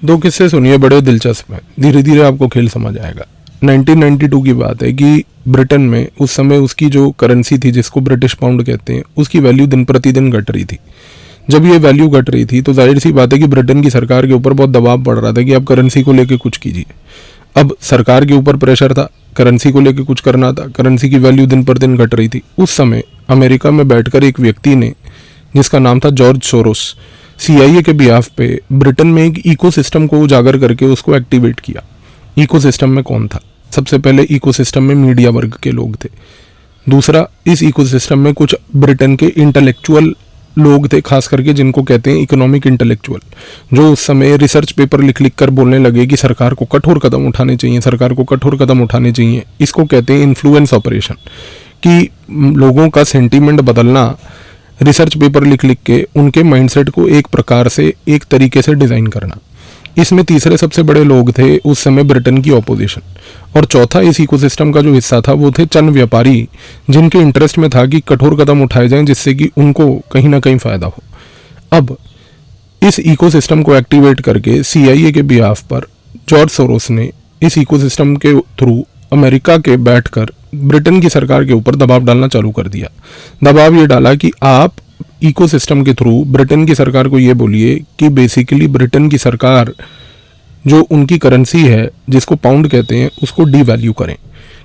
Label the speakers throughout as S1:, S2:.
S1: दो किस्से सुनिए, बड़े दिलचस्प हैं, धीरे धीरे आपको खेल समझ आएगा। 1992 की बात है कि ब्रिटेन में उस समय उसकी जो करेंसी थी, जिसको ब्रिटिश पाउंड कहते हैं, उसकी वैल्यू दिन प्रतिदिन घट रही थी। जब ये वैल्यू घट रही थी तो जाहिर सी बात है कि ब्रिटेन की सरकार के ऊपर बहुत दबाव पड़ रहा था कि आप करेंसी को लेकर कुछ कीजिए। अब सरकार के ऊपर प्रेशर था, करेंसी को लेकर कुछ करना था, करेंसी की वैल्यू दिन पर दिन घट रही थी। उस समय अमेरिका में बैठकर एक व्यक्ति ने, जिसका नाम था जॉर्ज सोरोस, CIA के बिहाफ पे ब्रिटेन में एक इकोसिस्टम को उजागर करके उसको एक्टिवेट किया। इकोसिस्टम में कौन था? सबसे पहले इकोसिस्टम में मीडिया वर्ग के लोग थे। दूसरा, इस इकोसिस्टम में कुछ ब्रिटेन के इंटेलेक्चुअल लोग थे, खास करके जिनको कहते हैं इकोनॉमिक इंटेलेक्चुअल, जो उस समय रिसर्च पेपर लिख लिख कर बोलने लगे कि सरकार को कठोर कदम उठाने चाहिए, सरकार को कठोर कदम उठाने चाहिए। इसको कहते हैं इन्फ्लुएंस ऑपरेशन, कि लोगों का सेंटीमेंट बदलना, रिसर्च पेपर लिख लिख के उनके माइंडसेट को एक प्रकार से, एक तरीके से डिज़ाइन करना। इसमें तीसरे सबसे बड़े लोग थे उस समय ब्रिटेन की ऑपोजिशन, और चौथा इस इकोसिस्टम का जो हिस्सा था वो थे चंद व्यापारी, जिनके इंटरेस्ट में था कि कठोर कदम उठाए जाएं जिससे कि उनको कहीं ना कहीं फ़ायदा हो। अब इस इकोसिस्टम को एक्टिवेट करके CIA के बिहाफ पर जॉर्ज सोरोस ने इस इकोसिस्टम के थ्रू अमेरिका के बैठकर ब्रिटेन की सरकार के ऊपर दबाव डालना चालू कर दिया। दबाव ये डाला कि आप इकोसिस्टम के थ्रू ब्रिटेन की सरकार को ये बोलिए कि बेसिकली ब्रिटेन की सरकार जो उनकी करेंसी है, जिसको पाउंड कहते हैं, उसको डीवैल्यू करें,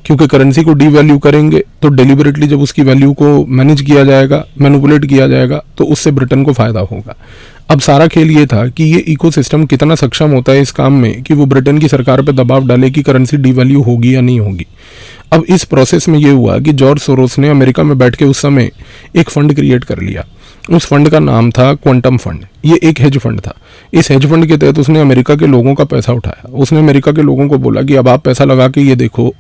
S1: क्योंकि करेंसी को डीवैल्यू करेंगे तो डेलिबरेटली जब उसकी वैल्यू को मैनेज किया जाएगा, मैनिपुलेट किया जाएगा, तो उससे ब्रिटेन को फ़ायदा होगा। अब सारा खेल ये था कि ये इकोसिस्टम कितना सक्षम होता है इस काम में कि वो ब्रिटेन की सरकार पर दबाव डाले कि करेंसी डीवैल्यू होगी या नहीं होगी। अब इस प्रोसेस में ये हुआ कि जॉर्ज सोरोस ने अमेरिका में बैठ के उस समय एक फंड क्रिएट कर लिया। उस फंड का नाम था क्वांटम फंड। ये एक हेज फंड था। इस हेज फंड के तहत उसने अमेरिका के लोगों का पैसा उठाया। उसने अमेरिका के लोगों को बोला कि अब आप पैसा लगा के ये देखो,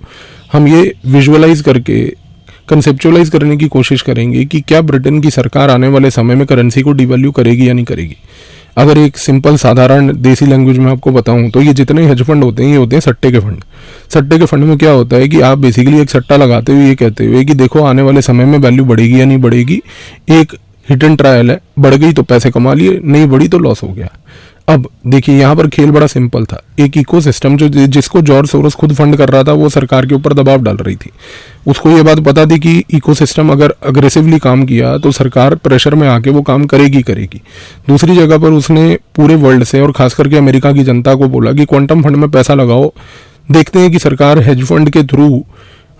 S1: हम ये विजुअलाइज करके कंसेप्चुअलाइज करने की कोशिश करेंगे कि क्या ब्रिटेन की सरकार आने वाले समय में करेंसी को डिवैल्यू करेगी या नहीं करेगी। अगर एक सिंपल साधारण देसी लैंग्वेज में आपको बताऊं तो ये जितने हेज फंड होते हैं, ये होते हैं सट्टे के फंड। सट्टे के फंड में क्या होता है कि आप बेसिकली एक सट्टा लगाते हुए ये कहते हुए कि देखो आने वाले समय में वैल्यू बढ़ेगी या नहीं बढ़ेगी, एक हिट एंड ट्रायल है, बढ़ गई तो पैसे कमा लिए, नहीं बढ़ी तो लॉस हो गया। अब देखिए यहाँ पर खेल बड़ा सिंपल था। एक इकोसिस्टम जो जिसको जॉर्ज सोरोस खुद फंड कर रहा था, वो सरकार के ऊपर दबाव डाल रही थी। उसको ये बात पता थी कि इकोसिस्टम अगर अग्रेसिवली काम किया तो सरकार प्रेशर में आके वो काम करेगी। दूसरी जगह पर उसने पूरे वर्ल्ड से और खास करके अमेरिका की जनता को बोला कि क्वांटम फंड में पैसा लगाओ, देखते हैं कि सरकार हेज फंड के थ्रू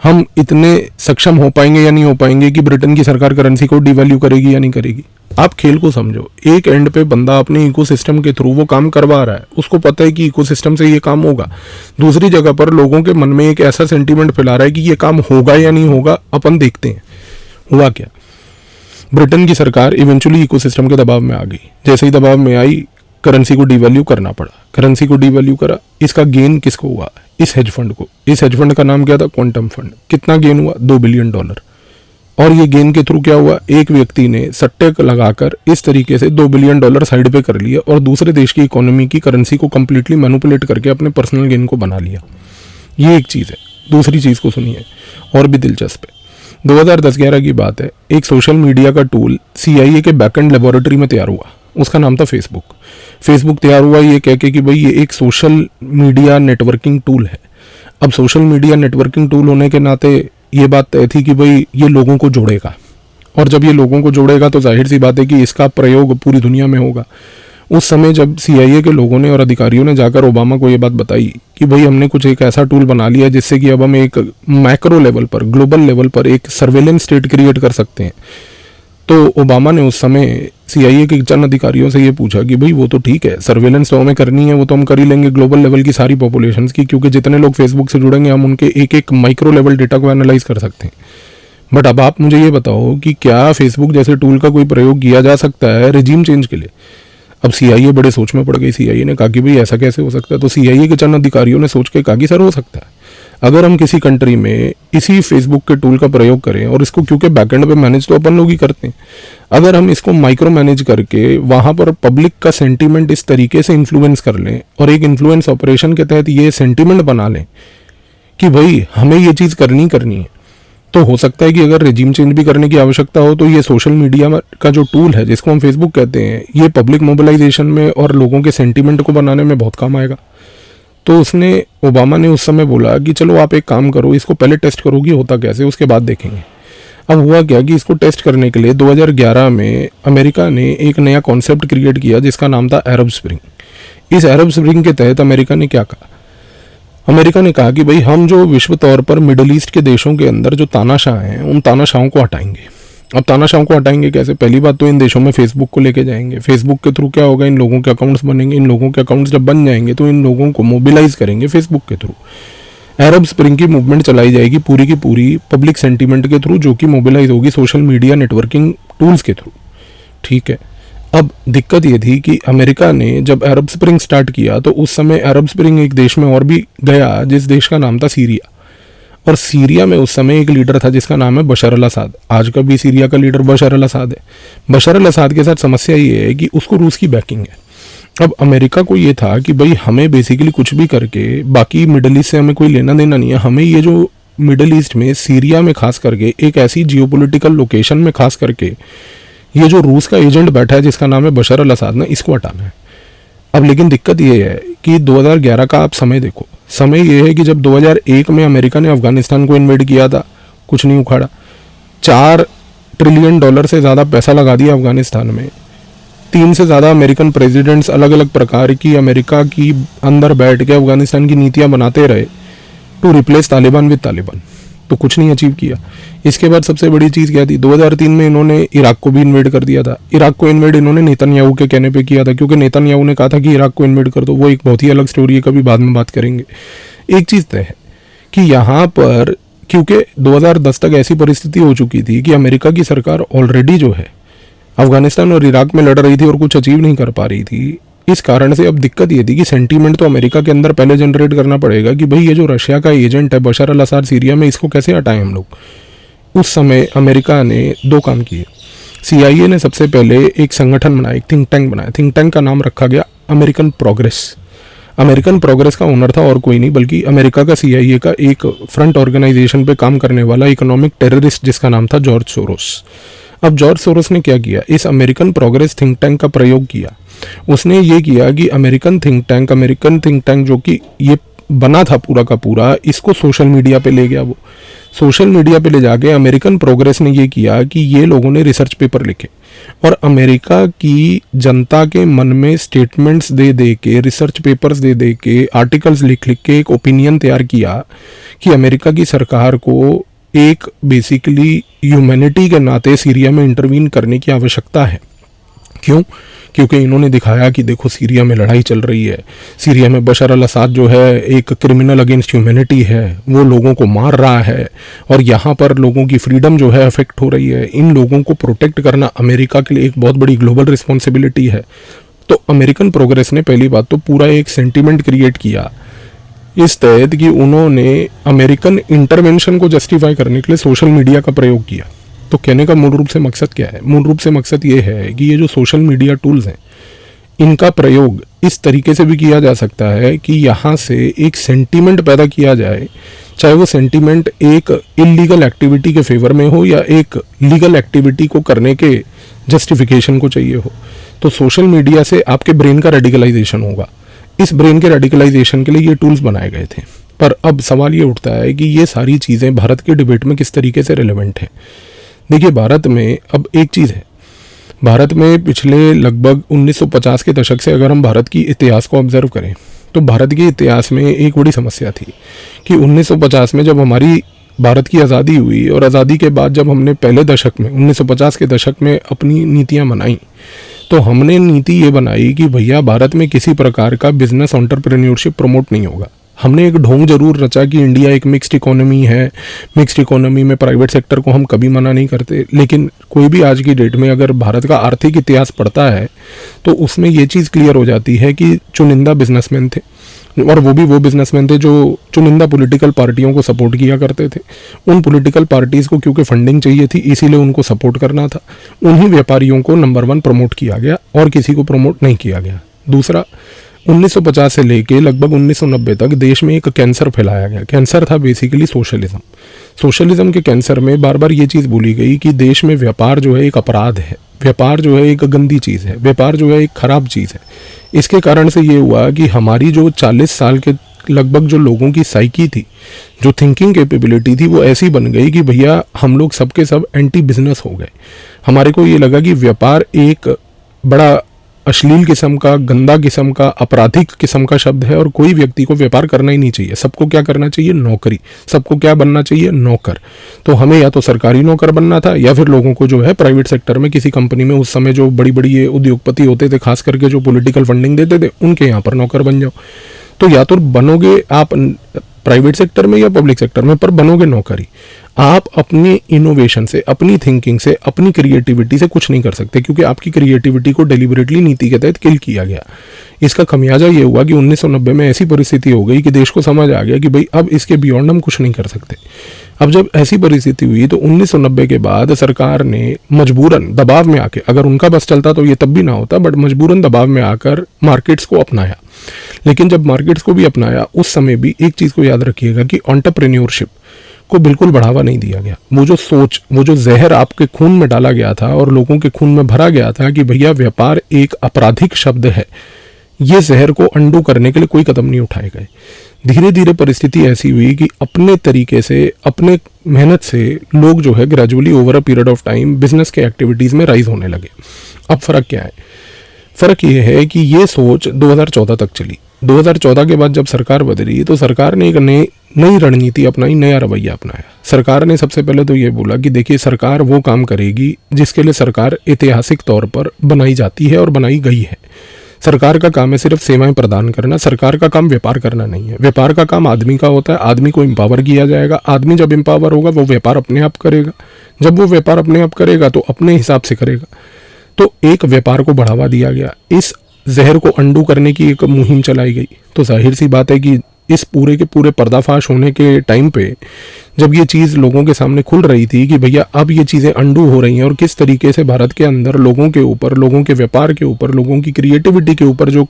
S1: हम इतने सक्षम हो पाएंगे या नहीं हो पाएंगे कि ब्रिटेन की सरकार करेंसी को डिवैल्यू करेगी या नहीं करेगी। आप खेल को समझो। एक एंड पे बंदा अपने इकोसिस्टम के थ्रू वो काम करवा रहा है, उसको पता है कि इकोसिस्टम से ये काम होगा। दूसरी जगह पर लोगों के मन में एक ऐसा सेंटीमेंट फैला रहा है कि ये काम होगा या नहीं होगा, अपन देखते हैं। हुआ क्या, ब्रिटेन की सरकार इवेंचुअली इकोसिस्टम के दबाव में आ गई। जैसे ही दबाव में आई, करेंसी को डिवैल्यू करना पड़ा। करेंसी को डिवैल्यू करा, इसका गेन किसको हुआ? इस हेज फंड को। इस हेज फंड का नाम क्या था? Quantum fund. कितना गेन हुआ? $2 बिलियन। और ये गेन के थ्रू क्या हुआ? एक व्यक्ति ने सट्टे लगाकर इस तरीके से $2 बिलियन साइड पे कर लिया और दूसरे देश की इकोनॉमी की करेंसी को कंप्लीटली मैनिपुलेट करके अपने पर्सनल गेन को बना लिया। ये एक चीज़ है। दूसरी चीज़ को सुनिए, और भी दिलचस्प है। 2010-11 की बात है। एक सोशल मीडिया का टूल CIA के बैकएंड लेबोरेटरी में तैयार हुआ। उसका नाम था फेसबुक। फेसबुक तैयार हुआ ये कह के कि भाई ये एक सोशल मीडिया नेटवर्किंग टूल है। अब सोशल मीडिया नेटवर्किंग टूल होने के नाते ये बात तय थी कि भाई ये लोगों को जोड़ेगा, और जब ये लोगों को जोड़ेगा तो जाहिर सी बात है कि इसका प्रयोग पूरी दुनिया में होगा। उस समय जब CIA के लोगों ने और अधिकारियों ने जाकर ओबामा को ये बात बताई कि भाई हमने कुछ एक ऐसा टूल बना लिया जिससे कि अब हम एक मैक्रो लेवल पर, ग्लोबल लेवल पर एक सर्वेलेंस स्टेट क्रिएट कर सकते हैं, तो ओबामा ने उस समय CIA के चंद अधिकारियों से ये पूछा कि भाई वो तो ठीक है, सर्वेलेंस तो हमें करनी है, वो तो हम कर ही लेंगे ग्लोबल लेवल की सारी पॉपुलेशंस की, क्योंकि जितने लोग फेसबुक से जुड़ेंगे हम उनके एक एक माइक्रो लेवल डेटा को एनालाइज कर सकते हैं। बट अब आप मुझे ये बताओ कि क्या फेसबुक जैसे टूल का कोई प्रयोग किया जा सकता है रेजिम चेंज के लिए? अब CIA बड़े सोच में पड़ गई। CIA ने कहा कि भाई ऐसा कैसे हो सकता है? तो CIA के चंद अधिकारियों ने सोच के कहा कि सर हो सकता है, अगर हम किसी कंट्री में इसी फेसबुक के टूल का प्रयोग करें, और इसको क्योंकि बैकएंड पे मैनेज तो अपन लोग ही करते हैं, अगर हम इसको माइक्रो मैनेज करके वहाँ पर पब्लिक का सेंटीमेंट इस तरीके से इन्फ्लुएंस कर लें और एक इन्फ्लुएंस ऑपरेशन के तहत ये सेंटीमेंट बना लें कि भाई हमें ये चीज़ करनी है, तो हो सकता है कि अगर रेजिम चेंज भी करने की आवश्यकता हो तो ये सोशल मीडिया का जो टूल है जिसको हम फेसबुक कहते हैं, ये पब्लिक मोबिलाइजेशन में और लोगों के सेंटीमेंट को बनाने में बहुत काम आएगा। तो ओबामा ने उस समय बोला कि चलो आप एक काम करो, इसको पहले टेस्ट करो कि होता कैसे, उसके बाद देखेंगे। अब हुआ क्या कि इसको टेस्ट करने के लिए 2011 में अमेरिका ने एक नया कॉन्सेप्ट क्रिएट किया जिसका नाम था अरब स्प्रिंग। इस अरब स्प्रिंग के तहत अमेरिका ने क्या कहा, अमेरिका ने कहा कि भाई हम जो विश्व तौर पर मिडिल ईस्ट के देशों के अंदर जो तानाशाह हैं उन तानाशाहों को हटाएंगे। अब तानाशाहों को हटाएंगे कैसे? पहली बात तो इन देशों में फेसबुक को लेके जाएंगे। फेसबुक के थ्रू क्या होगा, इन लोगों के अकाउंट्स बनेंगे। इन लोगों के अकाउंट्स जब बन जाएंगे तो इन लोगों को मोबिलाइज करेंगे फेसबुक के थ्रू। अरब स्प्रिंग की मूवमेंट चलाई जाएगी पूरी की पूरी पब्लिक सेंटीमेंट के थ्रू, जो कि मोबिलाइज होगी सोशल मीडिया नेटवर्किंग टूल्स के थ्रू। ठीक है, अब दिक्कत ये थी कि अमेरिका ने जब अरब स्प्रिंग स्टार्ट किया तो उस समय अरब स्प्रिंग एक देश में और भी गया जिस देश का नाम था सीरिया। और सीरिया में उस समय एक लीडर था जिसका नाम है बशर अल असद। आज का भी सीरिया का लीडर बशर अल असद है। बशर अल असद के साथ समस्या ये है कि उसको रूस की बैकिंग है। अब अमेरिका को ये था कि भाई हमें बेसिकली कुछ भी करके बाकी मिडल ईस्ट से हमें कोई लेना देना नहीं है। हमें ये जो मिडल ईस्ट में सीरिया में खास करके एक ऐसी जियोपॉलिटिकल लोकेशन में खास करके ये जो रूस का एजेंट बैठा है जिसका नाम है बशर अल असद ना, इसको हटाना है। अब लेकिन दिक्कत ये है कि 2011 का आप समय देखो। समय ये है कि जब 2001 में अमेरिका ने अफगानिस्तान को इन्वेड किया था, कुछ नहीं उखाड़ा। $4 ट्रिलियन से ज़्यादा पैसा लगा दिया अफगानिस्तान में। 3 से ज़्यादा अमेरिकन प्रेसिडेंट्स अलग अलग प्रकार की अमेरिका की अंदर बैठ के अफगानिस्तान की नीतियाँ बनाते रहे to replace Taliban with Taliban, तो कुछ नहीं अचीव किया। इसके बाद सबसे बड़ी चीज़ क्या थी, 2003 में इन्होंने इराक को भी इन्वेड कर दिया था। इराक को इन्वेड इन्होंने नेतन्याहू के कहने पे किया था, क्योंकि नेतन्याहू ने कहा था कि इराक को इन्वेड कर दो। वो एक बहुत ही अलग स्टोरी है, कभी बाद में बात करेंगे। एक चीज़ तय है कि यहाँ पर क्योंकि 2010 तक ऐसी परिस्थिति हो चुकी थी कि अमेरिका की सरकार ऑलरेडी जो है अफगानिस्तान और इराक में लड़ रही थी और कुछ अचीव नहीं कर पा रही थी। इस कारण से अब दिक्कत ये थी कि सेंटीमेंट तो अमेरिका के अंदर पहले जनरेट करना पड़ेगा कि भाई ये जो रशिया का एजेंट है बशर अल असद सीरिया में, इसको कैसे हटाएं हम लोग। उस समय अमेरिका ने 2 काम किए। CIA ने सबसे पहले एक संगठन बनाया, एक थिंक टैंक बनाया। थिंक टैंक का नाम रखा गया अमेरिकन प्रोग्रेस। अमेरिकन प्रोग्रेस का ओनर था और कोई नहीं बल्कि अमेरिका का CIA का एक फ्रंट ऑर्गेनाइजेशन पे काम करने वाला इकोनॉमिक टेररिस्ट जिसका नाम था जॉर्ज सोरोस। अब जॉर्ज सोरोस ने क्या किया, इस अमेरिकन प्रोग्रेस थिंक टैंक का प्रयोग किया। उसने ये किया कि अमेरिकन थिंक टैंक जो कि ये बना था पूरा का पूरा, इसको सोशल मीडिया पे ले गया। वो सोशल मीडिया पे ले जाके अमेरिकन प्रोग्रेस ने ये किया कि ये लोगों ने रिसर्च पेपर लिखे और अमेरिका की जनता के मन में स्टेटमेंट्स दे दे के, रिसर्च पेपर्स दे दे के, आर्टिकल्स लिख लिख के एक ओपिनियन तैयार किया कि अमेरिका की सरकार को एक बेसिकली ह्यूमैनिटी के नाते सीरिया में इंटरवीन करने की आवश्यकता है। क्यों? क्योंकि इन्होंने दिखाया कि देखो सीरिया में लड़ाई चल रही है, सीरिया में बशर अल असद जो है एक क्रिमिनल अगेंस्ट ह्यूमैनिटी है, वो लोगों को मार रहा है और यहाँ पर लोगों की फ्रीडम जो है अफेक्ट हो रही है। इन लोगों को प्रोटेक्ट करना अमेरिका के लिए एक बहुत बड़ी ग्लोबल रिस्पॉन्सिबिलिटी है। तो अमेरिकन प्रोग्रेस ने पहली बात तो पूरा एक सेंटीमेंट क्रिएट किया इस तहत कि उन्होंने अमेरिकन इंटरवेंशन को जस्टिफाई करने के लिए सोशल मीडिया का प्रयोग किया। तो कहने का मूल रूप से मकसद क्या है? मूल रूप से मकसद ये है कि ये जो सोशल मीडिया टूल्स हैं इनका प्रयोग इस तरीके से भी किया जा सकता है कि यहाँ से एक सेंटीमेंट पैदा किया जाए, चाहे वो सेंटीमेंट एक इलीगल एक्टिविटी के फेवर में हो या एक लीगल एक्टिविटी को करने के जस्टिफिकेशन को चाहिए हो। तो सोशल मीडिया से आपके ब्रेन का रेडिकलाइजेशन होगा। इस ब्रेन के रेडिकलाइजेशन के लिए ये टूल्स बनाए गए थे। पर अब सवाल ये उठता है कि ये सारी चीज़ें भारत के डिबेट में किस तरीके से रिलेवेंट हैं। देखिए, भारत में अब एक चीज़ है, भारत में पिछले लगभग 1950 के दशक से अगर हम भारत की इतिहास को ऑब्जर्व करें तो भारत के इतिहास में एक बड़ी समस्या थी कि 1950 में जब हमारी भारत की आज़ादी हुई और आज़ादी के बाद जब हमने पहले दशक में 1950 के दशक में अपनी नीतियां बनाई तो हमने नीति ये बनाई कि भैया भारत में किसी प्रकार का बिजनेस एंटरप्रेन्योरशिप प्रमोट नहीं होगा। हमने एक ढोंग जरूर रचा कि इंडिया एक मिक्स्ड इकोनॉमी है, मिक्स्ड इकोनॉमी में प्राइवेट सेक्टर को हम कभी मना नहीं करते, लेकिन कोई भी आज की डेट में अगर भारत का आर्थिक इतिहास पढ़ता है तो उसमें ये चीज़ क्लियर हो जाती है कि चुनिंदा बिजनेसमैन थे और वो बिजनेसमैन थे जो चुनिंदा पॉलिटिकल पार्टियों को सपोर्ट किया करते थे। उन पॉलिटिकल पार्टीज़ को क्योंकि फंडिंग चाहिए थी इसीलिए उनको सपोर्ट करना था। उन्हीं व्यापारियों को नंबर 1 प्रमोट किया गया और किसी को प्रमोट नहीं किया गया। दूसरा, 1950 से लेके लगभग 1990 तक देश में एक कैंसर फैलाया गया। कैंसर था बेसिकली सोशलिज्म। सोशलिज्म के कैंसर में बार बार ये चीज़ बोली गई कि देश में व्यापार जो है एक अपराध है, व्यापार जो है एक गंदी चीज़ है, व्यापार जो है एक खराब चीज़ है। इसके कारण से ये हुआ कि हमारी जो 40 साल के लगभग जो लोगों की साइकी थी, जो थिंकिंग कैपेबिलिटी थी, वो ऐसी बन गई कि भैया हम लोग सबके सब एंटी बिजनेस हो गए। हमारे को ये लगा कि व्यापार एक बड़ा अश्लील किस्म का, गंदा किस्म का, आपराधिक किस्म का शब्द है और कोई व्यक्ति को व्यापार करना ही नहीं चाहिए। सबको क्या करना चाहिए? नौकरी। सबको क्या बनना चाहिए? नौकर। तो हमें या तो सरकारी नौकर बनना था या फिर लोगों को जो है प्राइवेट सेक्टर में किसी कंपनी में, उस समय जो बड़ी बड़ी ये उद्योगपति होते थे, खास करके जो पॉलिटिकल फंडिंग देते थे, उनके यहाँ पर नौकर बन जाओ। तो या तो बनोगे आप प्राइवेट सेक्टर में या पब्लिक सेक्टर में, पर बनोगे नौकरी। आप अपने इनोवेशन से, अपनी थिंकिंग से, अपनी क्रिएटिविटी से कुछ नहीं कर सकते, क्योंकि आपकी क्रिएटिविटी को डेलिबरेटली नीति के तहत किल किया गया। इसका खमियाजा ये हुआ कि 1990 में ऐसी परिस्थिति हो गई कि देश को समझ आ गया कि भाई अब इसके बियॉन्ड हम कुछ नहीं कर सकते। अब जब ऐसी परिस्थिति हुई तो 1990 के बाद सरकार ने मजबूरन दबाव में आके, अगर उनका बस चलता तो ये तब भी ना होता, बट मजबूरन दबाव में आकर मार्केट्स को अपनाया। लेकिन जब मार्केट्स को भी अपनाया, उस समय भी एक चीज़ को याद रखिएगा कि एंटरप्रेन्योरशिप को बिल्कुल बढ़ावा नहीं दिया गया। वो जो सोच, वो जो जहर आपके खून में डाला गया था और लोगों के खून में भरा गया था कि भैया व्यापार एक आपराधिक शब्द है, ये जहर को अंडू करने के लिए कोई कदम नहीं उठाए गए। धीरे धीरे परिस्थिति ऐसी हुई कि अपने तरीके से, अपने मेहनत से लोग जो है gradually over a period of time business के एक्टिविटीज़ में राइज होने लगे। अब फ़र्क क्या है? फ़र्क ये है कि ये सोच 2014 तक चली। 2014 के बाद जब सरकार बदली तो सरकार ने एक नई रणनीति अपनाई, नया रवैया अपनाया। सरकार ने सबसे पहले तो ये बोला कि देखिए, सरकार वो काम करेगी जिसके लिए सरकार ऐतिहासिक तौर पर बनाई जाती है और बनाई गई है। सरकार का काम है सिर्फ सेवाएं प्रदान करना। सरकार का काम व्यापार करना नहीं है। व्यापार का काम आदमी का होता है। आदमी को एम्पावर किया जाएगा। आदमी जब एम्पावर होगा वो व्यापार अपने आप करेगा। जब वो व्यापार अपने आप करेगा तो अपने हिसाब से करेगा। तो एक व्यापार को बढ़ावा दिया गया, इस जहर को अंडू करने की एक मुहिम चलाई गई। तो जाहिर सी बात है कि इस पूरे के पूरे पर्दाफाश होने के टाइम पे जब ये चीज़ लोगों के सामने खुल रही थी कि भैया अब ये चीज़ें अंडू हो रही हैं और किस तरीके से भारत के अंदर लोगों के ऊपर, लोगों के व्यापार के ऊपर, लोगों की क्रिएटिविटी के ऊपर जो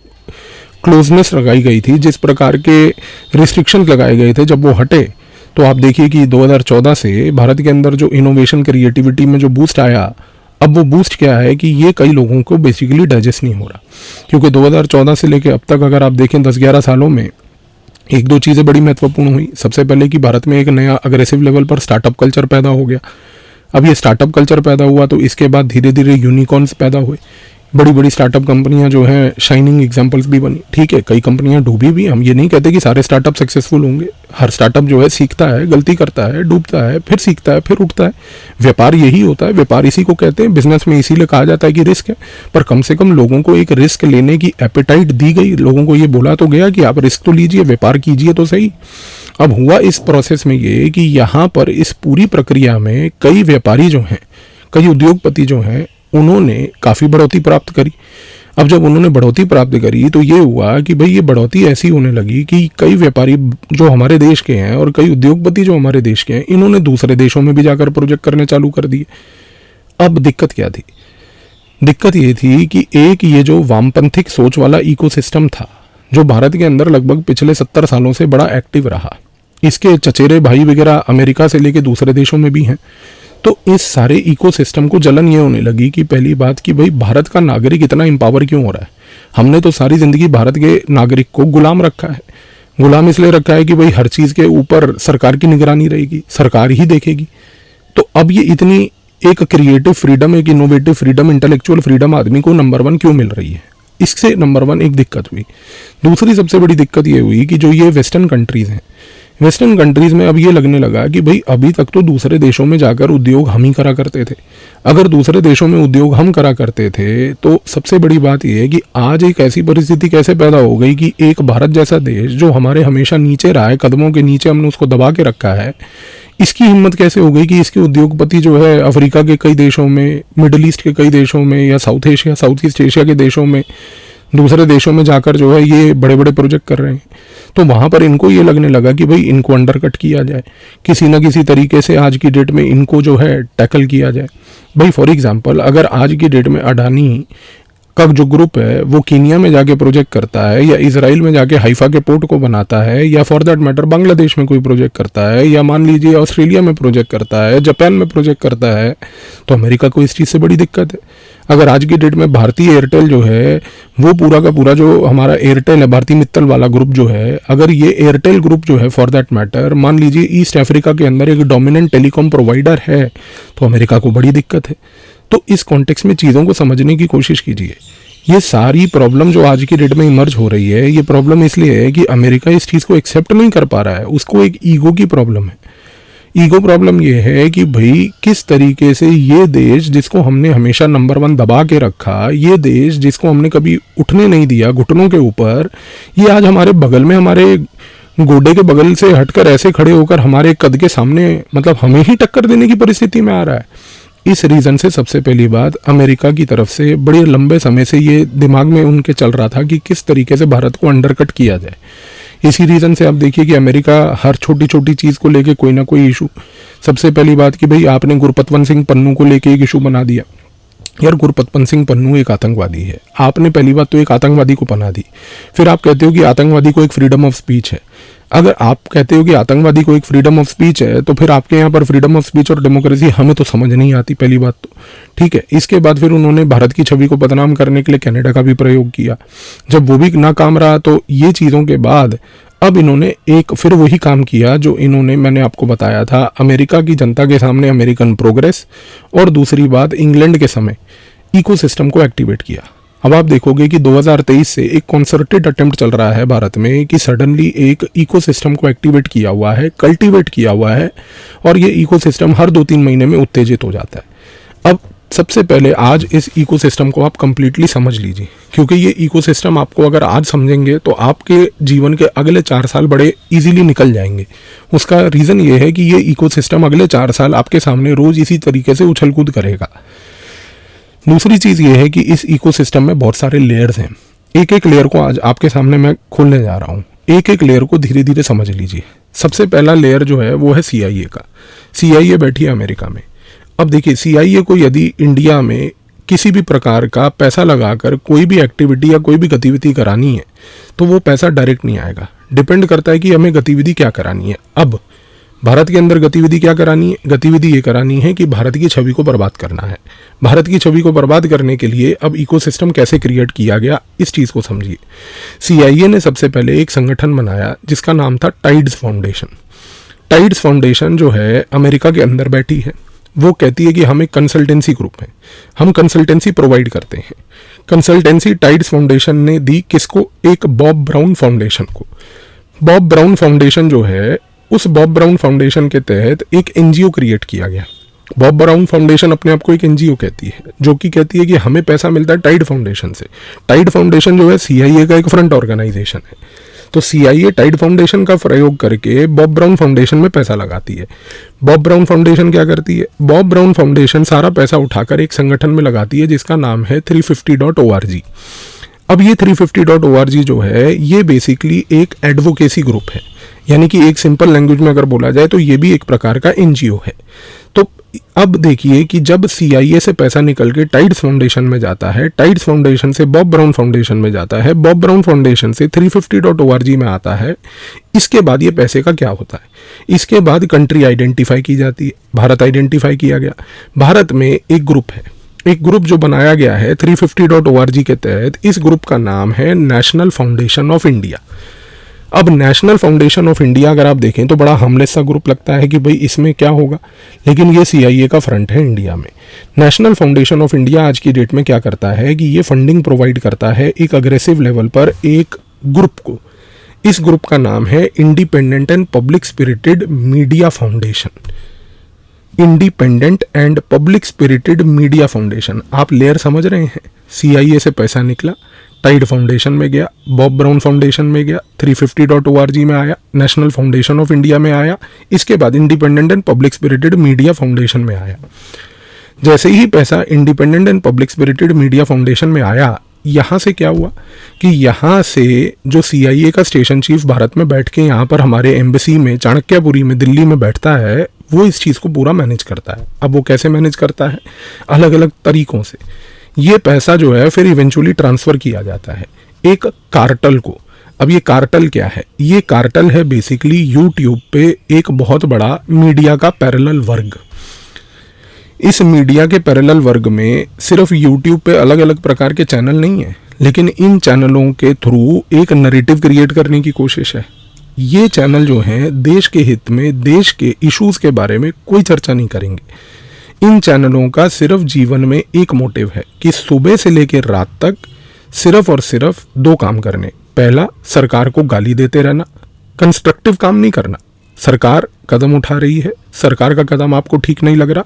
S1: क्लोजनेस लगाई गई थी, जिस प्रकार के रिस्ट्रिक्शंस लगाए गए थे, जब वो हटे तो आप देखिए कि 2014 से भारत के अंदर जो इनोवेशन, क्रिएटिविटी में जो बूस्ट आया, अब वो बूस्ट क्या है कि ये कई लोगों को बेसिकली डाइजेस्ट नहीं हो रहा। क्योंकि 2014 से लेकर अब तक अगर आप देखें 10-11 सालों में एक दो चीज़ें बड़ी महत्वपूर्ण हुई। सबसे पहले कि भारत में एक नया अग्रेसिव लेवल पर स्टार्टअप कल्चर पैदा हो गया। अब ये स्टार्टअप कल्चर पैदा हुआ तो इसके बाद धीरे धीरे यूनिकॉर्न्स पैदा हुए। बड़ी बड़ी स्टार्टअप कंपनियां जो हैं, शाइनिंग एग्जांपल्स भी बनी। ठीक है, कई कंपनियां डूबी भी। हम ये नहीं कहते कि सारे स्टार्टअप सक्सेसफुल होंगे। हर स्टार्टअप जो है सीखता है, गलती करता है, डूबता है, फिर सीखता है, फिर उठता है। व्यापार यही होता है, व्यापार इसी को कहते हैं। बिजनेस में इसीलिए कहा जाता है कि रिस्क है, पर कम से कम लोगों को एक रिस्क लेने की एपेटाइट दी गई। लोगों को ये बोला तो गया कि आप रिस्क तो लीजिए, व्यापार कीजिए तो सही। अब हुआ इस प्रोसेस में ये कि यहाँ पर इस पूरी प्रक्रिया में कई व्यापारी जो हैं, कई उद्योगपति जो हैं, उन्होंने काफ़ी बढ़ोतरी प्राप्त करी। अब जब उन्होंने बढ़ोतरी प्राप्त करी तो ये हुआ कि भाई ये बढ़ोतरी ऐसी होने लगी कि कई व्यापारी जो हमारे देश के हैं और कई उद्योगपति जो हमारे देश के हैं, इन्होंने दूसरे देशों में भी जाकर प्रोजेक्ट करने चालू कर दिए। अब दिक्कत क्या थी? दिक्कत ये थी कि एक ये जो वामपंथिक सोच वाला इकोसिस्टम था, जो भारत के अंदर लगभग पिछले 70 सालों से बड़ा एक्टिव रहा, इसके चचेरे भाई वगैरह अमेरिका से लेके दूसरे देशों में भी हैं। तो इस सारे इकोसिस्टम को जलन ये होने लगी कि पहली बात कि भाई भारत का नागरिक इतना एम्पावर क्यों हो रहा है? हमने तो सारी ज़िंदगी भारत के नागरिक को गुलाम रखा है। गुलाम इसलिए रखा है कि भाई हर चीज़ के ऊपर सरकार की निगरानी रहेगी, सरकार ही देखेगी। तो अब ये इतनी एक क्रिएटिव फ्रीडम, एक इनोवेटिव फ्रीडम, इंटेलेक्चुअल फ्रीडम आदमी को नंबर 1 क्यों मिल रही है? इससे नंबर 1 एक दिक्कत हुई। दूसरी सबसे बड़ी दिक्कत ये हुई कि जो ये वेस्टर्न कंट्रीज़ हैं, वेस्टर्न कंट्रीज़ में अब ये लगने लगा कि भाई अभी तक तो दूसरे देशों में जाकर उद्योग हम ही करा करते थे। अगर दूसरे देशों में उद्योग हम करा करते थे तो सबसे बड़ी बात यह है कि आज एक ऐसी परिस्थिति कैसे पैदा हो गई कि एक भारत जैसा देश जो हमारे हमेशा नीचे रहा है, कदमों के नीचे हमने उसको दबा के रखा है, इसकी हिम्मत कैसे हो गई कि इसके उद्योगपति जो है अफ्रीका के कई देशों में, मिडल ईस्ट के कई देशों में, या south Asia, south east Asia के देशों में, दूसरे देशों में जाकर जो है ये बड़े बड़े प्रोजेक्ट कर रहे हैं। तो वहाँ पर इनको ये लगने लगा कि भाई इनको अंडरकट किया जाए, किसी ना किसी तरीके से आज की डेट में इनको जो है टैकल किया जाए। भाई फॉर एग्जांपल, अगर आज की डेट में अडानी का जो ग्रुप है वो कीनिया में जाके प्रोजेक्ट करता है, या इसराइल में जाके हाइफा के पोर्ट को बनाता है, या फॉर दैट मैटर बांग्लादेश में कोई प्रोजेक्ट करता है, या मान लीजिए ऑस्ट्रेलिया में प्रोजेक्ट करता है, जापान में प्रोजेक्ट करता है, तो अमेरिका को इस चीज़ से बड़ी दिक्कत है। अगर आज की डेट में भारतीय एयरटेल जो है वो पूरा का पूरा जो हमारा एयरटेल है, भारतीय मित्तल वाला ग्रुप जो है, अगर ये एयरटेल ग्रुप जो है फॉर दैट मैटर मान लीजिए ईस्ट अफ्रीका के अंदर एक डोमिनेंट टेलीकॉम प्रोवाइडर है, तो अमेरिका को बड़ी दिक्कत है। तो इस कॉन्टेक्स्ट में चीज़ों को समझने की कोशिश कीजिए। ये सारी प्रॉब्लम जो आज की डेट में इमर्ज हो रही है, ये प्रॉब्लम इसलिए है कि अमेरिका इस चीज़ को एक्सेप्ट नहीं कर पा रहा है, उसको एक ईगो की प्रॉब्लम है। ईगो प्रॉब्लम ये है कि भाई किस तरीके से ये देश जिसको हमने हमेशा नंबर 1 दबा के रखा, ये देश जिसको हमने कभी उठने नहीं दिया घुटनों के ऊपर, ये आज हमारे बगल में, हमारे गोडे के बगल से हटकर ऐसे खड़े होकर हमारे कद के सामने मतलब हमें ही टक्कर देने की परिस्थिति में आ रहा है। इस रीज़न से सबसे पहली बात अमेरिका की तरफ से बड़े लंबे समय से ये दिमाग में उनके चल रहा था कि किस तरीके से भारत को अंडरकट किया जाए। इसी रीज़न से आप देखिए कि अमेरिका हर छोटी छोटी चीज़ को लेके कोई ना कोई इशू, सबसे पहली बात कि भाई आपने गुरपतवंत सिंह पन्नू को लेके एक इशू बना दिया। यार गुरपतवंत सिंह पन्नू एक आतंकवादी है, आपने पहली बात तो एक आतंकवादी को पना दी, फिर आप कहते हो कि आतंकवादी को एक फ्रीडम ऑफ स्पीच है। अगर आप कहते हो कि आतंकवादी को एक फ्रीडम ऑफ स्पीच है, तो फिर आपके यहाँ पर फ्रीडम ऑफ स्पीच और डेमोक्रेसी हमें तो समझ नहीं आती, पहली बात तो ठीक है। इसके बाद फिर उन्होंने भारत की छवि को बदनाम करने के लिए कनाडा का भी प्रयोग किया, जब वो भी नाकाम रहा तो ये चीज़ों के बाद अब इन्होंने एक फिर वही काम किया जो इन्होंने, मैंने आपको बताया था, अमेरिका की जनता के सामने अमेरिकन प्रोग्रेस, और दूसरी बात इंग्लैंड के समय इकोसिस्टम को एक्टिवेट किया। अब आप देखोगे कि 2023 से एक कॉन्सर्टेड अटेम्प्ट चल रहा है भारत में कि सडनली एक इकोसिस्टम को एक्टिवेट किया हुआ है, कल्टीवेट किया हुआ है, और ये इकोसिस्टम हर 2-3 महीने में उत्तेजित हो जाता है। अब सबसे पहले आज इस इकोसिस्टम को आप कंप्लीटली समझ लीजिए, क्योंकि ये इकोसिस्टम आपको अगर आज समझेंगे तो आपके जीवन के अगले 4 साल बड़े इजीली निकल जाएंगे। उसका रीज़न ये है कि ये इकोसिस्टम अगले 4 साल आपके सामने रोज़ इसी तरीके से उछल कूद करेगा। दूसरी चीज़ ये है कि इस इकोसिस्टम में बहुत सारे लेयर्स हैं, एक एक लेयर को आज आपके सामने मैं खोलने जा रहा हूँ, एक एक लेयर को धीरे धीरे समझ लीजिए। सबसे पहला लेयर जो है वो है CIA का। CIA बैठी है अमेरिका में। अब देखिए CIA को यदि इंडिया में किसी भी प्रकार का पैसा लगाकर कोई भी एक्टिविटी या कोई भी गतिविधि करानी है तो वो पैसा डायरेक्ट नहीं आएगा, डिपेंड करता है कि हमें गतिविधि क्या करानी है। अब भारत के अंदर गतिविधि क्या करानी है? गतिविधि ये करानी है कि भारत की छवि को बर्बाद करना है। भारत की छवि को बर्बाद करने के लिए अब इकोसिस्टम कैसे क्रिएट किया गया, इस चीज़ को समझिए। CIA ने सबसे पहले एक संगठन बनाया जिसका नाम था टाइड्स फाउंडेशन। टाइड्स फाउंडेशन जो है अमेरिका के अंदर बैठी है, वो कहती है कि हम एक कंसल्टेंसी ग्रुप है, हम कंसल्टेंसी प्रोवाइड करते हैं। कंसल्टेंसी टाइड्स फाउंडेशन ने दी किसको? एक बॉब ब्राउन फाउंडेशन को। बॉब ब्राउन फाउंडेशन जो है, उस बॉब ब्राउन फाउंडेशन के तहत एक NGO क्रिएट किया गया। बॉब ब्राउन फाउंडेशन अपने आप को एक NGO कहती है, जो कि कहती है कि हमें पैसा मिलता है टाइड फाउंडेशन से। टाइड फाउंडेशन जो है CIA का एक फ्रंट ऑर्गेनाइजेशन है, तो CIA टाइड फाउंडेशन का प्रयोग करके बॉब ब्राउन फाउंडेशन में पैसा लगाती है। बॉब ब्राउन फाउंडेशन क्या करती है? बॉब ब्राउन फाउंडेशन सारा पैसा उठाकर एक संगठन में लगाती है जिसका नाम है 350.org। अब ये 350.org जो है ये बेसिकली एक एडवोकेसी ग्रुप है, यानी कि एक सिंपल लैंग्वेज में अगर बोला जाए तो ये भी एक प्रकार का NGO है। तो अब देखिए कि जब CIA से पैसा निकल के टाइड्स फाउंडेशन में जाता है, टाइड्स फाउंडेशन से बॉब ब्राउन फाउंडेशन में जाता है, बॉब ब्राउन फाउंडेशन से 350.org में आता है, इसके बाद ये पैसे का क्या होता है? इसके बाद कंट्री आइडेंटिफाई की जाती है, भारत आइडेंटिफाई किया गया। भारत में एक ग्रुप है, एक ग्रुप जो बनाया गया है 350.org के तहत, इस ग्रुप का नाम है नेशनल फाउंडेशन ऑफ इंडिया। अब नेशनल फाउंडेशन ऑफ इंडिया अगर आप देखें तो बड़ा हार्मलेस सा ग्रुप लगता है कि भाई इसमें क्या होगा, लेकिन ये CIA का फ्रंट है इंडिया में। नेशनल फाउंडेशन ऑफ इंडिया आज की डेट में क्या करता है कि ये फंडिंग प्रोवाइड करता है एक अग्रेसिव लेवल पर एक ग्रुप को। इस ग्रुप का नाम है independent and public spirited media foundation. Independent and public spirited media foundation. आप लेयर समझ रहे हैं? CIA से पैसा निकला, टाइड फाउंडेशन में गया, बॉब ब्राउन फाउंडेशन में गया, 350.org में आया, नेशनल फाउंडेशन ऑफ इंडिया में आया, इसके बाद independent and public spirited media foundation में आया। जैसे ही पैसा independent and public spirited media foundation में आया, यहाँ से क्या हुआ कि यहाँ से जो CIA का स्टेशन चीफ भारत में बैठ के यहाँ पर हमारे एम्बेसी में चाणक्यपुरी में दिल्ली में बैठता है, वो इस चीज़ को पूरा मैनेज करता है। अब वो कैसे मैनेज करता है? अलग अलग तरीक़ों से। ये पैसा जो है फिर इवेंचुअली ट्रांसफर किया जाता है एक कार्टल को। अब ये कार्टल क्या है? ये कार्टल है बेसिकली यूट्यूब पे एक बहुत बड़ा मीडिया का पैरेलल वर्ग। इस मीडिया के पैरेलल वर्ग में सिर्फ यूट्यूब पे अलग अलग प्रकार के चैनल नहीं है, लेकिन इन चैनलों के थ्रू एक नैरेटिव क्रिएट करने की कोशिश है। ये चैनल जो हैं देश के हित में, देश के इश्यूज के बारे में कोई चर्चा नहीं करेंगे। इन चैनलों का सिर्फ जीवन में एक मोटिव है कि सुबह से लेकर रात तक सिर्फ और सिर्फ दो काम करने। पहला, सरकार को गाली देते रहना, कंस्ट्रक्टिव काम नहीं करना। सरकार कदम उठा रही है, सरकार का कदम आपको ठीक नहीं लग रहा,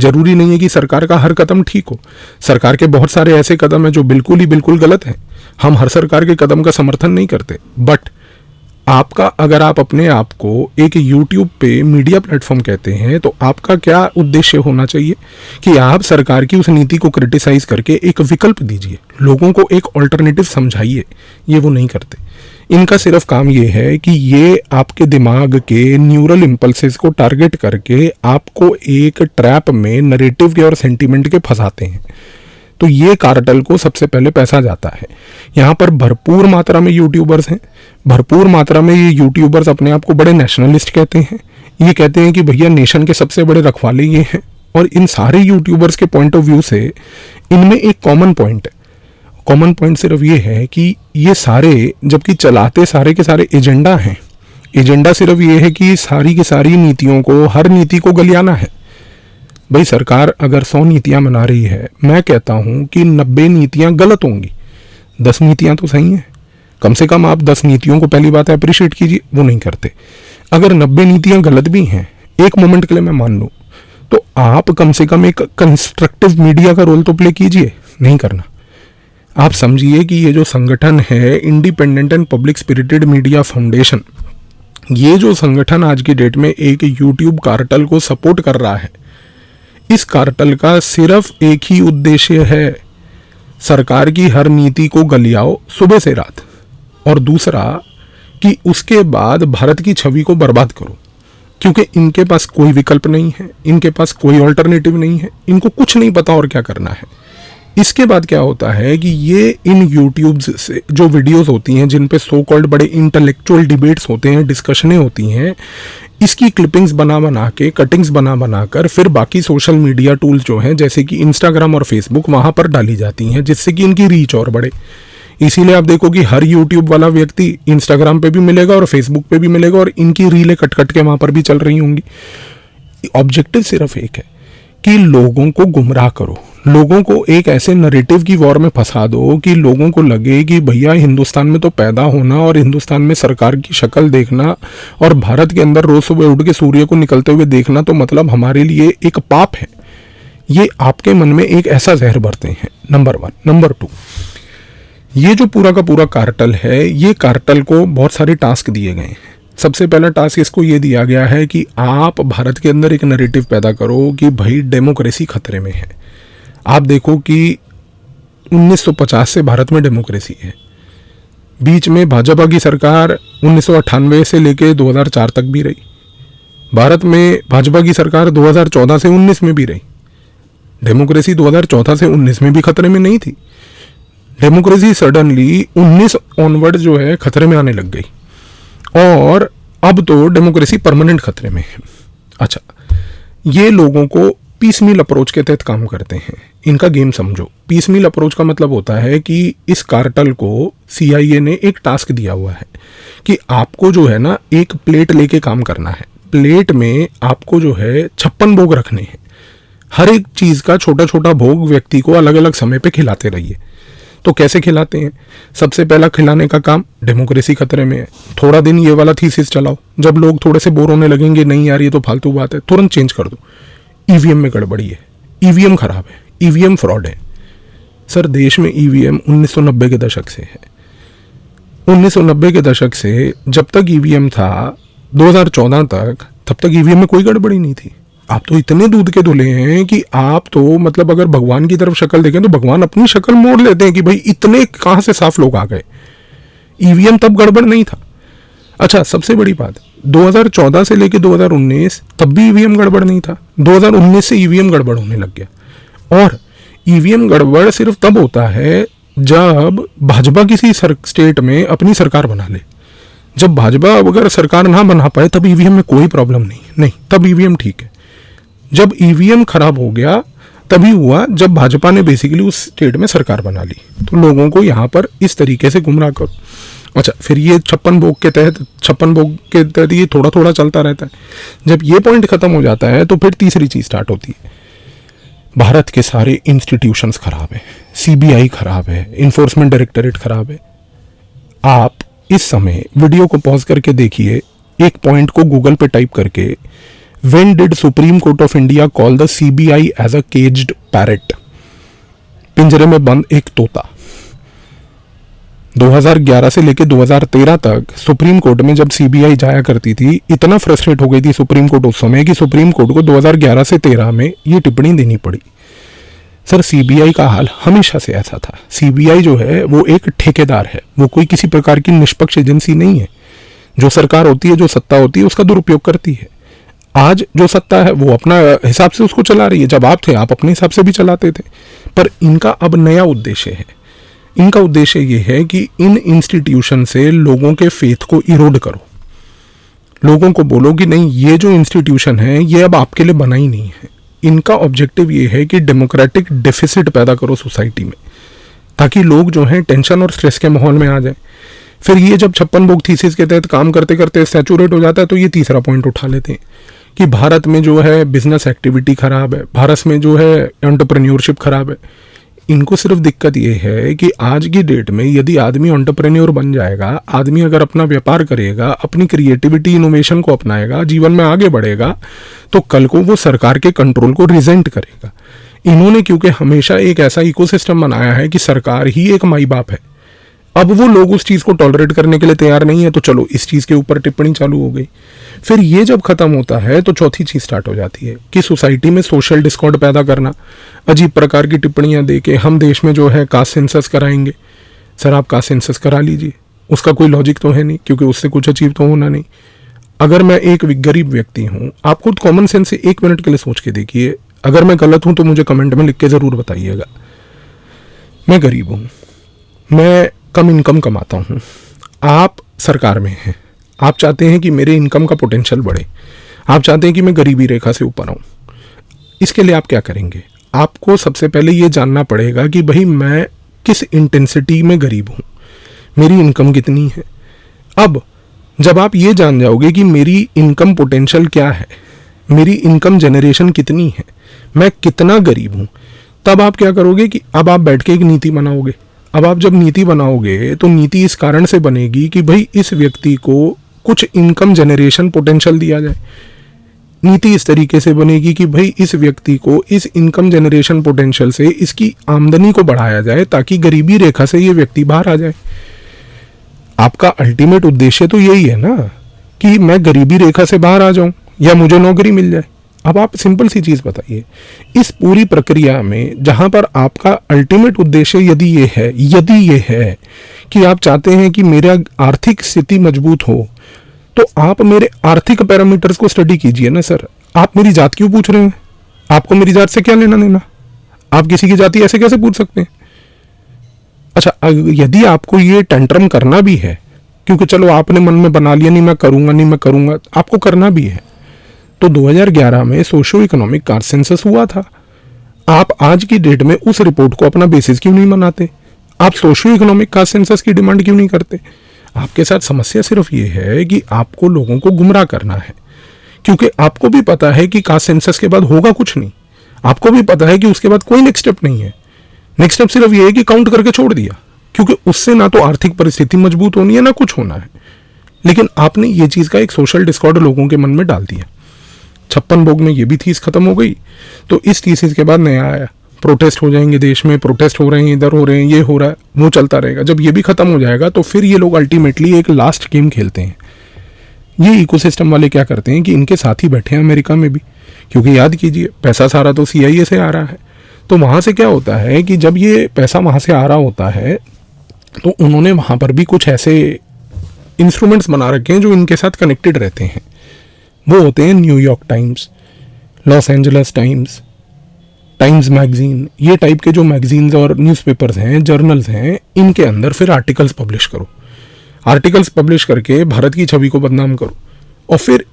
S1: जरूरी नहीं है कि सरकार का हर कदम ठीक हो। सरकार के बहुत सारे ऐसे कदम हैं जो बिल्कुल ही बिल्कुल गलत हैं। हम हर सरकार के कदम का समर्थन नहीं करते, बट आपका, अगर आप अपने आप को एक YouTube पे मीडिया प्लेटफॉर्म कहते हैं तो आपका क्या उद्देश्य होना चाहिए कि आप सरकार की उस नीति को क्रिटिसाइज करके एक विकल्प दीजिए, लोगों को एक ऑल्टरनेटिव समझाइए। ये वो नहीं करते। इनका सिर्फ काम ये है कि ये आपके दिमाग के न्यूरल इम्पल्सेस को टारगेट करके आपको एक ट्रैप में नैरेटिव के और सेंटिमेंट के फंसाते हैं। तो ये कार्टल को सबसे पहले पैसा जाता है। यहाँ पर भरपूर मात्रा में यूट्यूबर्स हैं, भरपूर मात्रा में ये यूट्यूबर्स अपने आप को बड़े नेशनलिस्ट कहते हैं। ये कहते हैं कि भैया नेशन के सबसे बड़े रखवाले ये हैं। और इन सारे यूट्यूबर्स के पॉइंट ऑफ व्यू से इनमें एक कॉमन पॉइंट है। कॉमन पॉइंट सिर्फ ये है कि ये सारे, जबकि चलाते सारे के सारे एजेंडा हैं। एजेंडा सिर्फ ये है कि सारी की सारी नीतियों को, हर नीति को गलियाना है। भाई सरकार अगर 100 नीतियां बना रही है, मैं कहता हूं कि 90 नीतियां गलत होंगी, 10 नीतियां तो सही हैं। कम से कम आप 10 नीतियों को पहली बात अप्रिशिएट कीजिए, वो नहीं करते। अगर 90 नीतियां गलत भी हैं, एक मोमेंट के लिए मैं मान लूं, तो आप कम से कम एक कंस्ट्रक्टिव मीडिया का रोल तो प्ले कीजिए। नहीं करना। आप समझिए कि ये जो संगठन है independent and public spirited media foundation, ये जो संगठन आज की डेट में एक यूट्यूब कार्टल को सपोर्ट कर रहा है, इस कार्टल का सिर्फ एक ही उद्देश्य है, सरकार की हर नीति को गलियाओ सुबह से रात, और दूसरा कि उसके बाद भारत की छवि को बर्बाद करो। क्योंकि इनके पास कोई विकल्प नहीं है, इनके पास कोई ऑल्टरनेटिव नहीं है, इनको कुछ नहीं पता और क्या करना है। इसके बाद क्या होता है कि ये इन यूट्यूब से जो वीडियोस होती हैं जिन पे सो कॉल्ड बड़े इंटेलेक्चुअल डिबेट्स होते हैं, डिस्कशनें होती हैं, इसकी क्लिपिंग्स बना के, कटिंग्स बना कर फिर बाकी सोशल मीडिया टूल्स जो हैं जैसे कि इंस्टाग्राम और फेसबुक, वहाँ पर डाली जाती हैं, जिससे कि इनकी रीच और बढ़े। इसीलिए आप देखो कि हर यूट्यूब वाला व्यक्ति इंस्टाग्राम पे भी मिलेगा और फेसबुक पे भी मिलेगा, और इनकी रीलें कट के वहाँ पर भी चल रही होंगी। ऑब्जेक्टिव सिर्फ एक है कि लोगों को गुमराह करो, लोगों को एक ऐसे नैरेटिव की वॉर में फंसा दो कि लोगों को लगे कि भैया हिंदुस्तान में तो पैदा होना और हिंदुस्तान में सरकार की शक्ल देखना और भारत के अंदर रोज सुबह उठ के सूर्य को निकलते हुए देखना तो मतलब हमारे लिए एक पाप है। ये आपके मन में एक ऐसा जहर भरते हैं, नंबर 1। नंबर 2, ये जो पूरा का पूरा कार्टल है, ये कार्टल को बहुत सारे टास्क दिए गए हैं। सबसे पहला टास्क इसको ये दिया गया है कि आप भारत के अंदर एक नैरेटिव पैदा करो कि भाई डेमोक्रेसी खतरे में है। आप देखो कि 1950 से भारत में डेमोक्रेसी है। बीच में भाजपा की सरकार 1998 से लेके 2004 तक भी रही। भारत में भाजपा की सरकार 2014 से 19 में भी रही। डेमोक्रेसी 2014 से 19 में भी खतरे में नहीं थी। डेमोक्रेसी सडनली 19 ऑनवर्ड जो है खतरे में आने लग गई, और अब तो डेमोक्रेसी परमानेंट खतरे में है। अच्छा, ये लोगों को पीसमील अप्रोच के तहत काम करते हैं। इनका गेम समझो। पीसमील अप्रोच का मतलब होता है कि इस कार्टल को CIA ने एक टास्क दिया हुआ है कि आपको जो है ना एक प्लेट लेके काम करना है। प्लेट में आपको जो है 56 भोग रखने हैं। हर एक चीज़ का छोटा छोटा भोग व्यक्ति को अलग अलग समय पे खिलाते रहिए। तो कैसे खिलाते हैं? सबसे पहला खिलाने का काम, डेमोक्रेसी खतरे में है, थोड़ा दिन ये वाला थीसिस चलाओ। जब लोग थोड़े से बोर होने लगेंगे, नहीं यार ये तो फालतू बात है, तुरंत चेंज कर दो। EVM में गड़बड़ी है, EVM खराब है, EVM फ्रॉड है। सर देश में EVM 1990 के दशक से है। 1990 के दशक से जब तक EVM था 2014 तक, तब तक EVM में कोई गड़बड़ी नहीं थी। आप तो इतने दूध के धुले हैं कि आप तो मतलब अगर भगवान की तरफ शक्ल देखें तो भगवान अपनी शक्ल मोड़ लेते हैं कि भाई इतने कहाँ से साफ लोग आ गए। EVM तब गड़बड़ नहीं था। अच्छा, सबसे बड़ी बात, 2014 से लेके 2019 तब भी EVM गड़बड़ नहीं था। 2019 से EVM गड़बड़ होने लग गया। और ईवीएम गड़बड़ सिर्फ तब होता है जब भाजपा किसी स्टेट में अपनी सरकार बना ले। जब भाजपा अगर सरकार ना बना पाए तब ईवीएम में कोई प्रॉब्लम नहीं, तब ईवीएम ठीक है। जब ईवीएम खराब हो गया तभी हुआ जब भाजपा ने बेसिकली उस स्टेट में सरकार बना ली। तो लोगों को यहाँ पर इस तरीके से गुमराह करो। अच्छा, फिर ये 56 भोग के तहत ये थोड़ा थोड़ा चलता रहता है। जब ये पॉइंट खत्म हो जाता है तो फिर तीसरी चीज स्टार्ट होती है। भारत के सारे इंस्टीट्यूशंस खराब है, सीबीआई खराब है, इन्फोर्समेंट डायरेक्टरेट खराब है। आप इस समय वीडियो को पॉज करके देखिए, एक पॉइंट को गूगल पे टाइप करके, when did supreme court of India call the CBI as a caged parrot, पिंजरे में बंद एक तोता। 2011 से लेकर 2013 तक सुप्रीम कोर्ट में जब सीबीआई जाया करती थी, इतना फ्रस्ट्रेट हो गई थी सुप्रीम कोर्ट उस समय कि सुप्रीम कोर्ट को 2011 से 13 में ये टिप्पणी देनी पड़ी। सर, सीबीआई का हाल हमेशा से ऐसा था। सीबीआई जो है वो एक ठेकेदार है, वो कोई किसी प्रकार की निष्पक्ष एजेंसी नहीं है। जो सरकार होती है, जो सत्ता होती है, उसका दुरुपयोग करती है। आज जो सत्ता है वो अपना हिसाब से उसको चला रही है। जब आप थे, आप अपने हिसाब से भी चलाते थे। पर इनका अब नया उद्देश्य है। इनका उद्देश्य ये है कि इन इंस्टीट्यूशन से लोगों के फेथ को इरोड करो। लोगों को बोलो कि नहीं, ये जो इंस्टीट्यूशन है ये अब आपके लिए बना ही नहीं है। इनका ऑब्जेक्टिव ये है कि डेमोक्रेटिक डेफिसिट पैदा करो सोसाइटी में, ताकि लोग जो हैं टेंशन और स्ट्रेस के माहौल में आ जाए। फिर ये जब 56 भोग थीसिस के तहत काम करते करते सैचुरेट हो जाता है तो ये तीसरा पॉइंट उठा लेते हैं कि भारत में जो है बिजनेस एक्टिविटी खराब है, भारत में जो है एंटरप्रेन्योरशिप खराब है। इनको सिर्फ दिक्कत ये है कि आज की डेट में यदि आदमी एंटरप्रेन्योर बन जाएगा, आदमी अगर अपना व्यापार करेगा, अपनी क्रिएटिविटी इनोवेशन को अपनाएगा, जीवन में आगे बढ़ेगा, तो कल को वो सरकार के कंट्रोल को रिजेंट करेगा। इन्होंने क्योंकि हमेशा एक ऐसा इकोसिस्टम बनाया है कि सरकार ही एक माई बाप है, अब वो लोग उस चीज़ को टॉलरेट करने के लिए तैयार नहीं है, तो चलो इस चीज़ के ऊपर टिप्पणी चालू हो गई। फिर ये जब खत्म होता है तो चौथी चीज़ स्टार्ट हो जाती है कि सोसाइटी में सोशल डिस्कॉर्ड पैदा करना, अजीब प्रकार की टिप्पणियां दे के हम देश में जो है कास्ट सेंसस कराएंगे। सर, आप कास्ट सेंसस करा लीजिए, उसका कोई लॉजिक तो है नहीं, क्योंकि उससे कुछ अचीव तो होना नहीं। अगर मैं एक गरीब व्यक्ति हूँ, आप खुद कॉमन सेंस से 1 मिनट के लिए सोच के देखिए। अगर मैं गलत हूँ तो मुझे कमेंट में लिख के ज़रूर बताइएगा। मैं गरीब हूँ, मैं कम इनकम कमाता हूँ, आप सरकार में हैं, आप चाहते हैं कि मेरे इनकम का पोटेंशियल बढ़े, आप चाहते हैं कि मैं गरीबी रेखा से ऊपर आऊँ। इसके लिए आप क्या करेंगे? आपको सबसे पहले ये जानना पड़ेगा कि भाई मैं किस इंटेंसिटी में गरीब हूँ, मेरी इनकम कितनी है। अब जब आप ये जान जाओगे कि मेरी इनकम पोटेंशियल क्या है, मेरी इनकम जनरेशन कितनी है, मैं कितना गरीब हूँ, तब आप क्या करोगे कि अब आप बैठ के एक नीति बनाओगे। अब आप जब नीति बनाओगे तो नीति इस कारण से बनेगी कि भाई इस व्यक्ति को कुछ इनकम जनरेशन पोटेंशियल दिया जाए। नीति इस तरीके से बनेगी कि भाई इस व्यक्ति को इस इनकम जनरेशन पोटेंशियल से इसकी आमदनी को बढ़ाया जाए, ताकि गरीबी रेखा से ये व्यक्ति बाहर आ जाए। आपका अल्टीमेट उद्देश्य तो यही है ना कि मैं गरीबी रेखा से बाहर आ जाऊं या मुझे नौकरी मिल जाए। अब आप सिंपल सी चीज बताइए, इस पूरी प्रक्रिया में जहां पर आपका अल्टीमेट उद्देश्य यदि ये है कि आप चाहते हैं कि मेरा आर्थिक स्थिति मजबूत हो, तो आप मेरे आर्थिक पैरामीटर्स को स्टडी कीजिए ना सर। आप मेरी जात क्यों पूछ रहे हैं? आपको मेरी जात से क्या लेना देना? आप किसी की जाति ऐसे कैसे पूछ सकते हैं? अच्छा, यदि आपको ये टेंट्रम करना भी है, क्योंकि चलो आपने मन में बना लिया नहीं मैं करूंगा, आपको करना भी है, तो 2011 में सोशियो इकोनॉमिक कास्ट सेंसस हुआ था। आप आज की डेट में उस रिपोर्ट को अपना बेसिस क्यों नहीं बनाते? आप सोशियो इकोनॉमिक कास्ट सेंसस की डिमांड क्यों नहीं करते? आपके साथ समस्या सिर्फ ये है कि आपको लोगों को गुमराह करना है, क्योंकि आपको भी पता है कि कास्ट सेंसस के बाद होगा कुछ नहीं। आपको भी पता है कि उसके बाद कोई नेक्स्ट स्टेप नहीं है। नेक्स्ट स्टेप सिर्फ ये है कि काउंट करके छोड़ दिया, क्योंकि उससे ना तो आर्थिक परिस्थिति मजबूत होनी है ना कुछ होना है। लेकिन आपने ये चीज का एक सोशल डिस्कॉर्ड लोगों के मन में डाल दिया। 56 भोग में ये भी थीस खत्म हो गई, तो इस थीसिस के बाद नया आया, प्रोटेस्ट हो जाएंगे, देश में प्रोटेस्ट हो रहे हैं, इधर हो रहे हैं, ये हो रहा है, वो चलता रहेगा। जब ये भी खत्म हो जाएगा तो फिर ये लोग अल्टीमेटली एक लास्ट गेम खेलते हैं। ये इकोसिस्टम वाले क्या करते हैं कि इनके साथ ही बैठे हैं अमेरिका में भी, क्योंकि याद कीजिए पैसा सारा तो CIA से आ रहा है। तो वहाँ से क्या होता है कि जब ये पैसा वहाँ से आ रहा होता है तो उन्होंने वहाँ पर भी कुछ ऐसे इंस्ट्रूमेंट्स बना रखे हैं जो इनके साथ कनेक्टेड रहते हैं। वो होते हैं New York times, Los Angeles times, times magazine, ये टाइप के जो मैगजीन्स और न्यूज़पेपर्स हैं, जर्नल्स हैं, इनके अंदर फिर आर्टिकल्स पब्लिश करो। आर्टिकल्स पब्लिश करके भारत की छवि को बदनाम करो, और फिर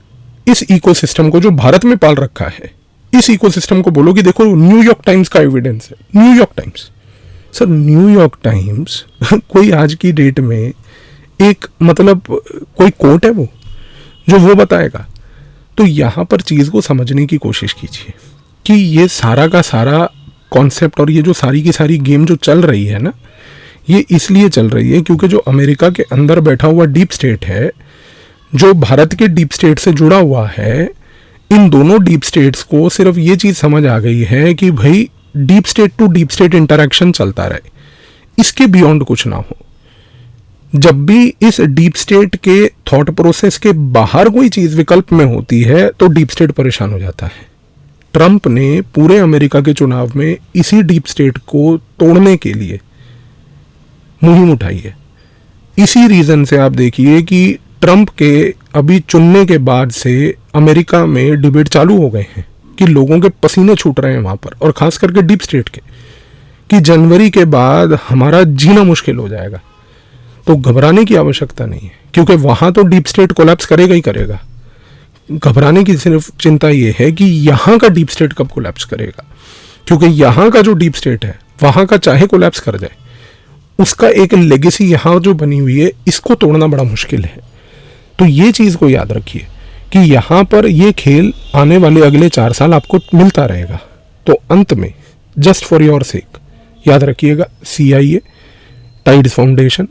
S1: इस इकोसिस्टम को जो भारत में पाल रखा है, इस इकोसिस्टम को बोलो कि देखो न्यूयॉर्क टाइम्स का एविडेंस है। New York times, sir New York times कोई आज की डेट में एक मतलब कोई कोर्ट है वो जो वो बताएगा? तो यहाँ पर चीज़ को समझने की कोशिश कीजिए कि ये सारा का सारा कॉन्सेप्ट और ये जो सारी की सारी गेम जो चल रही है ना, ये इसलिए चल रही है क्योंकि जो अमेरिका के अंदर बैठा हुआ डीप स्टेट है, जो भारत के डीप स्टेट से जुड़ा हुआ है, इन दोनों डीप स्टेट्स को सिर्फ ये चीज़ समझ आ गई है कि भाई deep state to deep state interaction चलता रहे, इसके बियॉन्ड कुछ ना हो। जब भी इस डीप स्टेट के थॉट प्रोसेस के बाहर कोई चीज़ विकल्प में होती है तो डीप स्टेट परेशान हो जाता है। ट्रंप ने पूरे अमेरिका के चुनाव में इसी डीप स्टेट को तोड़ने के लिए मुहिम उठाई है। इसी रीज़न से आप देखिए कि ट्रंप के अभी चुनने के बाद से अमेरिका में डिबेट चालू हो गए हैं कि लोगों के पसीने छूट रहे हैं वहाँ पर, और ख़ास करके डीप स्टेट के, कि जनवरी के बाद हमारा जीना मुश्किल हो जाएगा। तो घबराने की आवश्यकता नहीं है, क्योंकि वहाँ तो डीप स्टेट कोलैप्स करेगा ही करेगा। घबराने की सिर्फ चिंता ये है कि यहाँ का डीप स्टेट कब कोलैप्स करेगा, क्योंकि यहाँ का जो डीप स्टेट है वहाँ का चाहे कोलैप्स कर जाए, उसका एक लेगेसी यहाँ जो बनी हुई है, इसको तोड़ना बड़ा मुश्किल है। तो ये चीज़ को याद रखिए कि यहाँ पर ये खेल आने वाले अगले 4 साल आपको मिलता रहेगा। तो अंत में जस्ट फॉर योर सेक याद रखिएगा, CIA, tides foundation,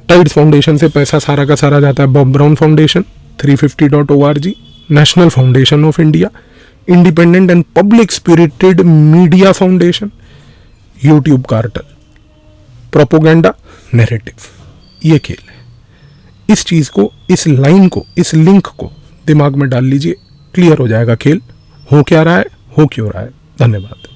S1: tides foundation से पैसा सारा का सारा जाता है Bob brown foundation, 350.org, national foundation of India, independent and public spirited media foundation, YouTube cartel, propaganda, narrative. ये खेल है। इस चीज़ को, इस लाइन को, इस लिंक को दिमाग में डाल लीजिए, क्लियर हो जाएगा खेल हो क्या रहा है, हो क्यों रहा है। धन्यवाद।